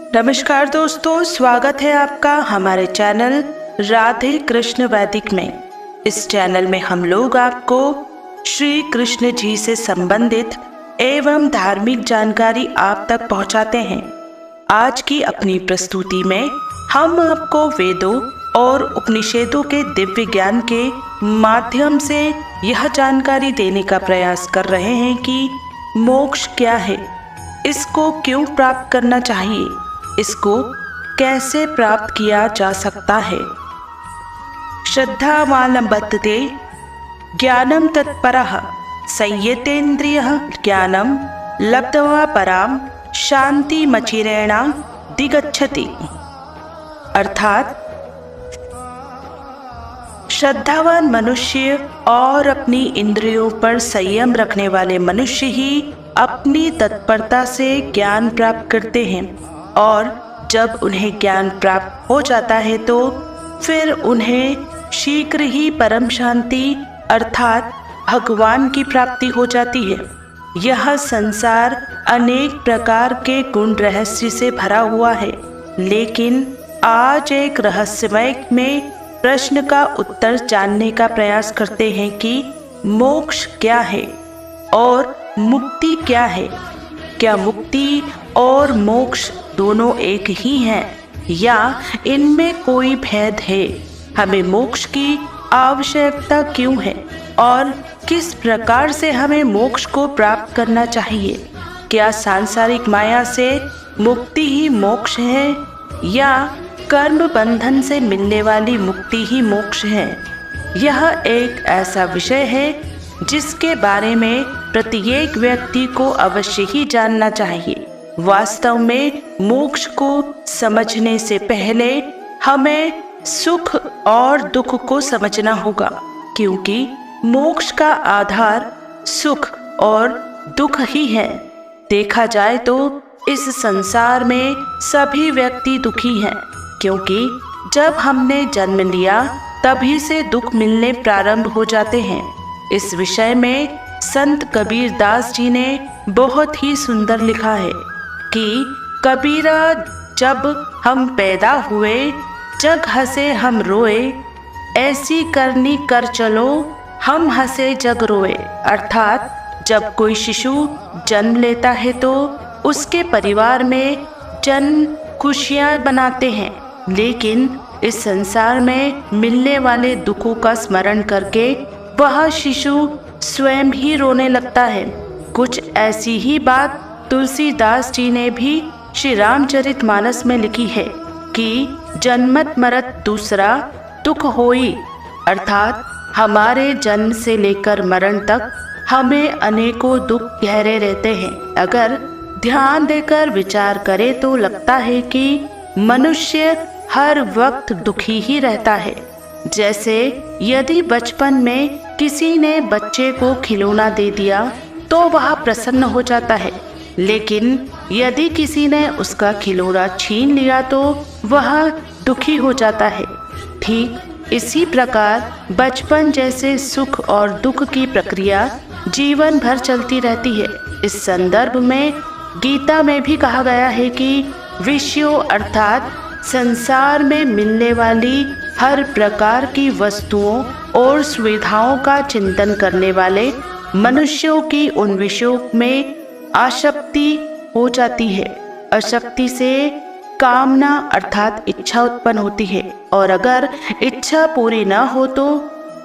नमस्कार दोस्तों, स्वागत है आपका हमारे चैनल राधे कृष्ण वैदिक में। इस चैनल में हम लोग आपको श्री कृष्ण जी से संबंधित एवं धार्मिक जानकारी आप तक पहुंचाते हैं। आज की अपनी प्रस्तुति में हम आपको वेदों और उपनिषदों के दिव्य ज्ञान के माध्यम से यह जानकारी देने का प्रयास कर रहे हैं कि मोक्ष क्या है, इसको क्यों प्राप्त करना चाहिए, इसको कैसे प्राप्त किया जा सकता है। श्रद्धावानम्बते ज्ञानम तत्परः संयतेन्द्रियः ज्ञानम लब्ध्वा पराम शांतिमचिरेण दिगच्छति। अर्थात श्रद्धावान मनुष्य और अपनी इंद्रियों पर संयम रखने वाले मनुष्य ही अपनी तत्परता से ज्ञान प्राप्त करते हैं, और जब उन्हें ज्ञान प्राप्त हो जाता है तो फिर उन्हें शीघ्र ही परम शांति अर्थात भगवान की प्राप्ति हो जाती है। यह संसार अनेक प्रकार के गुण रहस्य से भरा हुआ है, लेकिन आज एक रहस्यमय में प्रश्न का उत्तर जानने का प्रयास करते हैं कि मोक्ष क्या है और मुक्ति क्या है। क्या मुक्ति और मोक्ष दोनों एक ही हैं या इनमें कोई भेद है? हमें मोक्ष की आवश्यकता क्यों है और किस प्रकार से हमें मोक्ष को प्राप्त करना चाहिए? क्या सांसारिक माया से मुक्ति ही मोक्ष है या कर्म बंधन से मिलने वाली मुक्ति ही मोक्ष है? यह एक ऐसा विषय है जिसके बारे में प्रत्येक व्यक्ति को अवश्य ही जानना चाहिए। वास्तव में मोक्ष को समझने से पहले हमें सुख और दुख को समझना होगा, क्योंकि मोक्ष का आधार सुख और दुख ही है। देखा जाए तो इस संसार में सभी व्यक्ति दुखी हैं, क्योंकि जब हमने जन्म लिया तभी से दुख मिलने प्रारंभ हो जाते हैं। इस विषय में संत कबीर दास जी ने बहुत ही सुंदर लिखा है कि कबीरा, जब हम पैदा हुए जग हंसे हम रोए, ऐसी करनी कर चलो हम हंसे जग रोए। अर्थात जब कोई शिशु जन्म लेता है तो उसके परिवार में जन खुशियाँ बनाते हैं, लेकिन इस संसार में मिलने वाले दुखों का स्मरण करके वह शिशु स्वयं ही रोने लगता है। कुछ ऐसी ही बात तुलसीदास जी ने भी श्री रामचरितमानस में लिखी है कि जन्मत मरत दूसरा दुख होई। अर्थात हमारे जन्म से लेकर मरण तक हमें अनेकों दुख गहरे रहते हैं। अगर ध्यान देकर विचार करें तो लगता है कि मनुष्य हर वक्त दुखी ही रहता है। जैसे यदि बचपन में किसी ने बच्चे को खिलौना दे दिया तो वह प्रसन्न हो जाता है, लेकिन यदि किसी ने उसका खिलौना छीन लिया तो वह दुखी हो जाता है। ठीक इसी प्रकार बचपन जैसे सुख और दुख की प्रक्रिया जीवन भर चलती रहती है। इस संदर्भ में गीता में भी कहा गया है कि विषयों अर्थात संसार में मिलने वाली हर प्रकार की वस्तुओं और सुविधाओं का चिंतन करने वाले मनुष्यों की उन विषयों में आसक्ति हो जाती है। आसक्ति से कामना अर्थात इच्छा उत्पन्न होती है, और अगर इच्छा पूरी न हो तो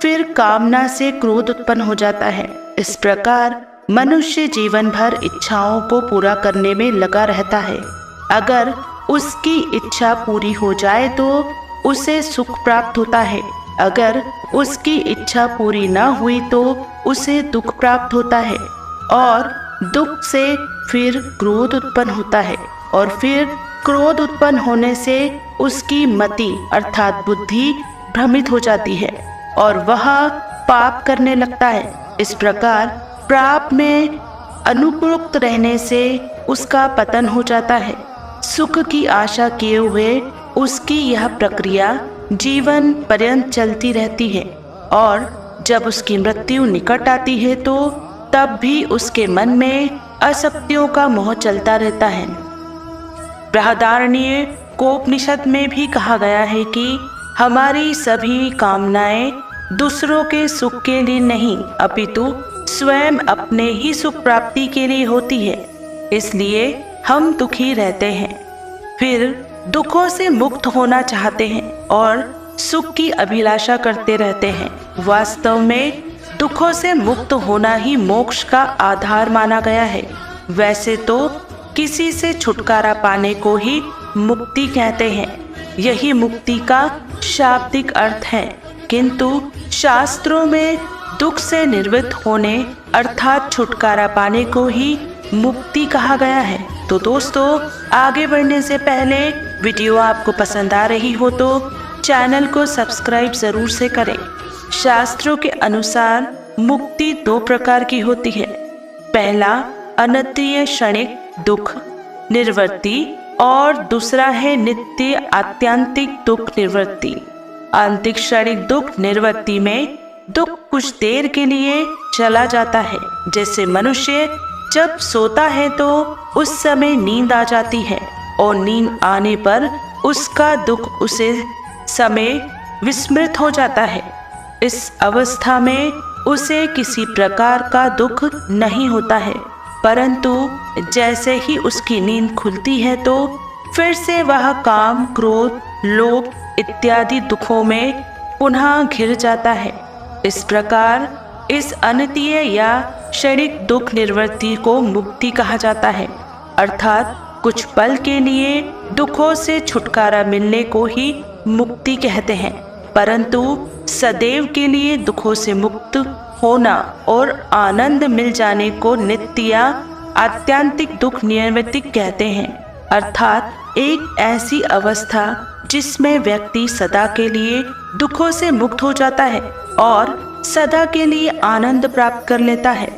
फिर कामना से क्रोध उत्पन्न हो जाता है। इस प्रकार मनुष्य जीवन भर इच्छाओं को पूरा करने में लगा रहता है। अगर उसकी इच्छा पूरी हो जाए तो उसे सुख प्राप्त होता है, अगर उसकी इच्छा पूरी न हुई तो उसे दुख प्राप्त होता है, और दुख से फिर क्रोध उत्पन्न होता है, और फिर क्रोध उत्पन्न होने से उसकी मति अर्थात बुद्धि भ्रमित हो जाती है और वह पाप करने लगता है। इस प्रकार पाप में अनुप्रयुक्त रहने से उसका पतन हो जाता है। सुख की आशा किए हुए उसकी यह प्रक्रिया जीवन पर्यंत चलती रहती है, और जब उसकी मृत्यु निकट आती है तो तब भी उसके मन में आसक्तियों का मोह चलता रहता है। बृहदारण्यकोपनिषद में भी कहा गया है कि हमारी सभी कामनाएं दूसरों के सुख के लिए नहीं अपितु स्वयं अपने ही सुख प्राप्ति के लिए होती है, इसलिए हम दुखी रहते हैं, फिर दुखों से मुक्त होना चाहते हैं और सुख की अभिलाषा करते रहते हैं। वास्तव में दुखों से मुक्त होना ही मोक्ष का आधार माना गया है। वैसे तो किसी से छुटकारा पाने को ही मुक्ति कहते हैं, यही मुक्ति का शाब्दिक अर्थ है, किंतु शास्त्रों में दुख से निवृत्त होने अर्थात छुटकारा पाने को ही मुक्ति कहा गया है। तो दोस्तों, आगे बढ़ने से पहले वीडियो आपको पसंद आ रही हो तो चैनल को सब्सक्राइब जरूर से करें। शास्त्रों के अनुसार मुक्ति दो प्रकार की होती है। पहला अनित्य क्षणिक दुख निवृत्ति और दूसरा है नित्य आत्यंतिक दुख निवृत्ति। आंतरिक क्षणिक दुख निवृत्ति में दुख कुछ देर के लिए चला जाता है। जैसे मनुष्य जब सोता है तो उस समय नींद आ जाती है और नींद आने पर उसका दुख उसे समय विस्मृत हो जाता है। इस अवस्था में उसे किसी प्रकार का दुख नहीं होता है, परंतु जैसे ही उसकी नींद खुलती है तो फिर से वह काम, क्रोध, लोभ इत्यादि दुखों में पुनः घिर जाता है। इस प्रकार इस अनित्य या क्षणिक दुख निवृत्ति को मुक्ति कहा जाता है, अर्थात कुछ पल के लिए दुखों से छुटकारा मिलने को ही मुक्ति कहते हैं, परंतु सदैव के लिए दुखों से मुक्त होना और आनंद मिल जाने को नित्य या आत्यंतिक दुख निवृत्ति कहते हैं, अर्थात एक ऐसी अवस्था जिसमें व्यक्ति सदा के लिए दुखों से मुक्त हो जाता है और सदा के लिए आनंद प्राप्त कर लेता है।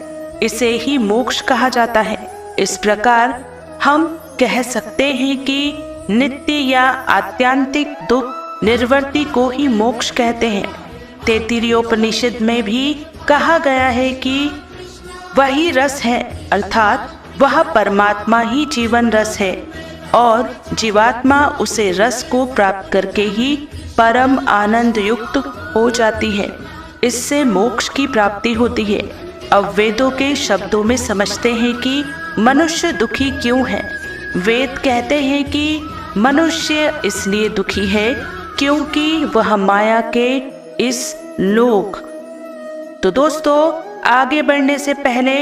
इसे ही मोक्ष कहा जाता है। इस प्रकार हम कह सकते हैं कि नित्य या आत्यंतिक दुख निवृत्ति को ही मोक्ष कहते हैं। तैत्तिरीयोपनिषद में भी कहा गया है कि वही रस है, अर्थात वह परमात्मा ही जीवन रस है और जीवात्मा उसे रस को प्राप्त करके ही परम आनंद युक्त हो जाती है। इससे मोक्ष की प्राप्ति होती है। अब वेदों के शब्दों में समझते हैं कि मनुष्य दुखी क्यों है। वेद कहते हैं कि मनुष्य इसलिए दुखी है क्योंकि वह माया के इस लोक। तो दोस्तों, आगे बढ़ने से पहले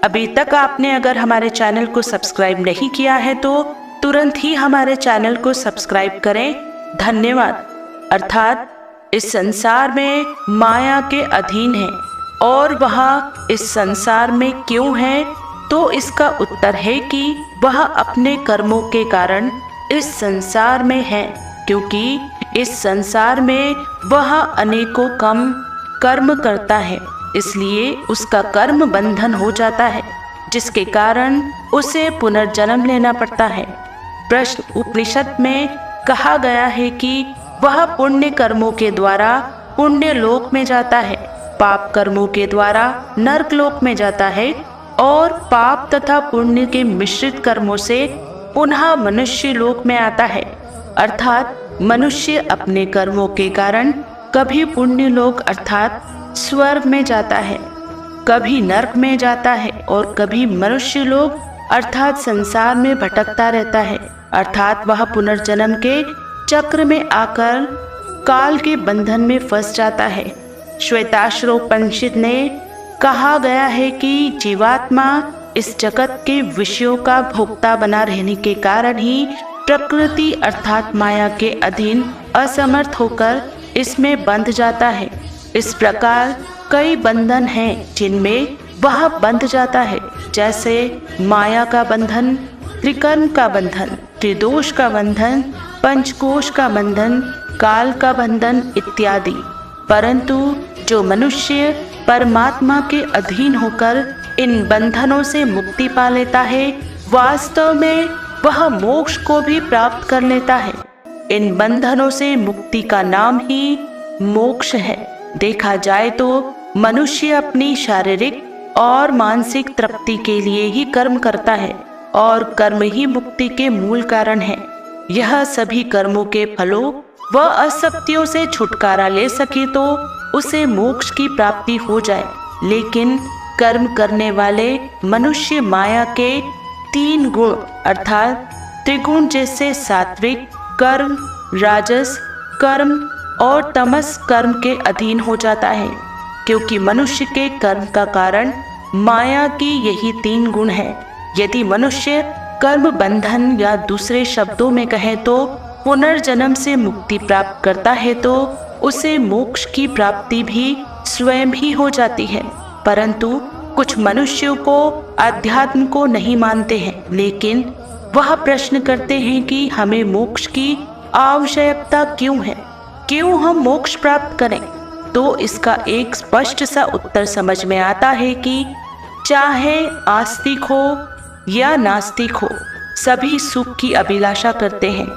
अभी तक आपने अगर हमारे चैनल को सब्सक्राइब नहीं किया है तो तुरंत ही हमारे चैनल को सब्सक्राइब करें। धन्यवाद। अर्थात इस संसार में माया के अधीन है और वह इस संसार में क्यों है, तो इसका उत्तर है कि वह अपने कर्मों के कारण इस संसार में है, क्योंकि इस संसार में वह अनेकों कर्म करता है, इसलिए उसका कर्म बंधन हो जाता है, जिसके कारण उसे पुनर्जन्म लेना पड़ता है। प्रश्न उपनिषद में कहा गया है कि वह पुण्य कर्मों के द्वारा पुण्य लोक में जाता है, पाप कर्मों के द्वारा नरक लोक में जाता है और पाप तथा पुण्य के मिश्रित कर्मों से पुनः मनुष्य लोक में आता है। अर्थात मनुष्य अपने कर्मों के कारण कभी पुण्य लोक अर्थात स्वर्ग में जाता है, कभी नरक में जाता है और कभी मनुष्य लोक अर्थात संसार में भटकता रहता है। अर्थात वह पुनर्जन्म के चक्र में आकर काल के बंधन में फंस जाता है। श्वेताश्वरोपनिषद ने कहा गया है कि जीवात्मा इस जगत के विषयों का भोक्ता बना रहने के कारण ही प्रकृति अर्थात माया के अधीन असमर्थ होकर इसमें बंध जाता है। इस प्रकार कई बंधन हैं जिनमें वह बंध जाता है, जैसे माया का बंधन, त्रिकर्म का बंधन, त्रिदोष का बंधन, पंचकोश का बंधन, काल का बंधन इत्यादि। परंतु जो मनुष्य परमात्मा के अधीन होकर इन बंधनों से मुक्ति पा लेता है, वास्तव में वह मोक्ष को भी प्राप्त कर लेता है। इन बंधनों से मुक्ति का नाम ही मोक्ष है। देखा जाए तो मनुष्य अपनी शारीरिक और मानसिक तृप्ति के लिए ही कर्म करता है, और कर्म ही मुक्ति के मूल कारण है। यह सभी कर्मों के फलों व असत्यों से छुटकारा ले सके तो उसे मोक्ष की प्राप्ति हो जाए। लेकिन कर्म करने वाले मनुष्य माया के 3 गुण अर्थात त्रिगुण जैसे सात्विक कर्म, राजस कर्म और तमस कर्म के अधीन हो जाता है, क्योंकि मनुष्य के कर्म का कारण माया की यही 3 गुण है। यदि मनुष्य कर्म बंधन या दूसरे शब्दों में कहे तो पुनर्जन्म से मुक्ति प्राप्त करता है तो उसे मोक्ष की प्राप्ति भी स्वयं ही हो जाती है। परंतु कुछ मनुष्यों को अध्यात्म को नहीं मानते हैं, लेकिन वह प्रश्न करते हैं कि हमें मोक्ष की आवश्यकता क्यों है, क्यों हम मोक्ष प्राप्त करें। तो इसका एक स्पष्ट सा उत्तर समझ में आता है कि चाहे आस्तिक हो या नास्तिक हो, सभी सुख की अभिलाषा करते हैं,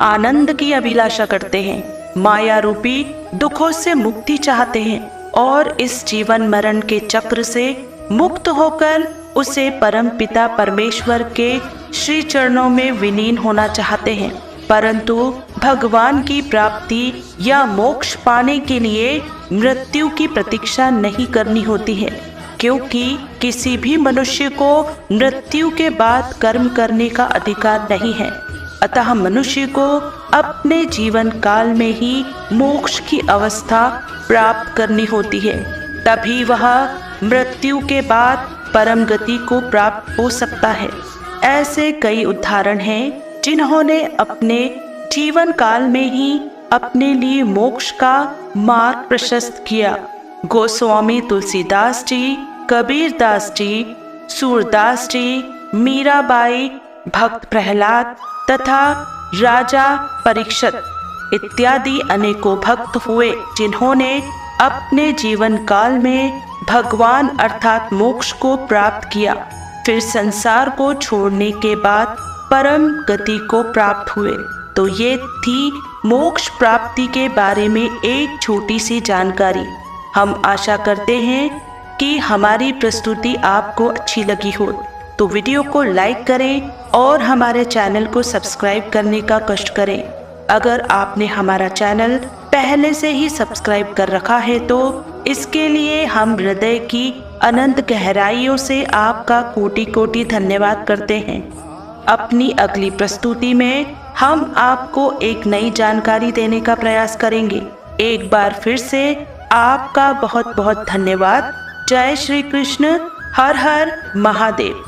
आनंद की अभिलाषा करते हैं, माया रूपी दुखों से मुक्ति चाहते हैं और इस जीवन मरण के चक्र से मुक्त होकर उसे परम पिता परमेश्वर के श्री चरणों में विलीन होना चाहते हैं। परंतु भगवान की प्राप्ति या मोक्ष पाने के लिए मृत्यु की प्रतीक्षा नहीं करनी होती है, क्योंकि किसी भी मनुष्य को मृत्यु के बाद कर्म करने का अधिकार नहीं है। अतः मनुष्य को अपने जीवन काल में ही मोक्ष की अवस्था प्राप्त करनी होती है, तभी वह मृत्यु के बाद परम गति को प्राप्त हो सकता है। ऐसे कई उदाहरण हैं जिन्होंने अपने जीवन काल में ही अपने लिए मोक्ष का मार्ग प्रशस्त किया। गोस्वामी तुलसीदास जी, कबीर दास जी, सूरदास जी, मीराबाई, भक्त प्रहलाद तथा राजा परीक्षित इत्यादि अनेकों भक्त हुए जिन्होंने अपने जीवन काल में भगवान अर्थात मोक्ष को प्राप्त किया, फिर संसार को छोड़ने के बाद परम गति को प्राप्त हुए। तो ये थी मोक्ष प्राप्ति के बारे में एक छोटी सी जानकारी। हम आशा करते हैं कि हमारी प्रस्तुति आपको अच्छी लगी हो, तो वीडियो को लाइक करें और हमारे चैनल को सब्सक्राइब करने का कष्ट करें। अगर आपने हमारा चैनल पहले से ही सब्सक्राइब कर रखा है तो इसके लिए हम हृदय की अनंत गहराइयों से आपका कोटि कोटि धन्यवाद करते हैं। अपनी अगली प्रस्तुति में हम आपको एक नई जानकारी देने का प्रयास करेंगे। एक बार फिर से आपका बहुत बहुत धन्यवाद। जय श्री कृष्ण। हर हर महादेव।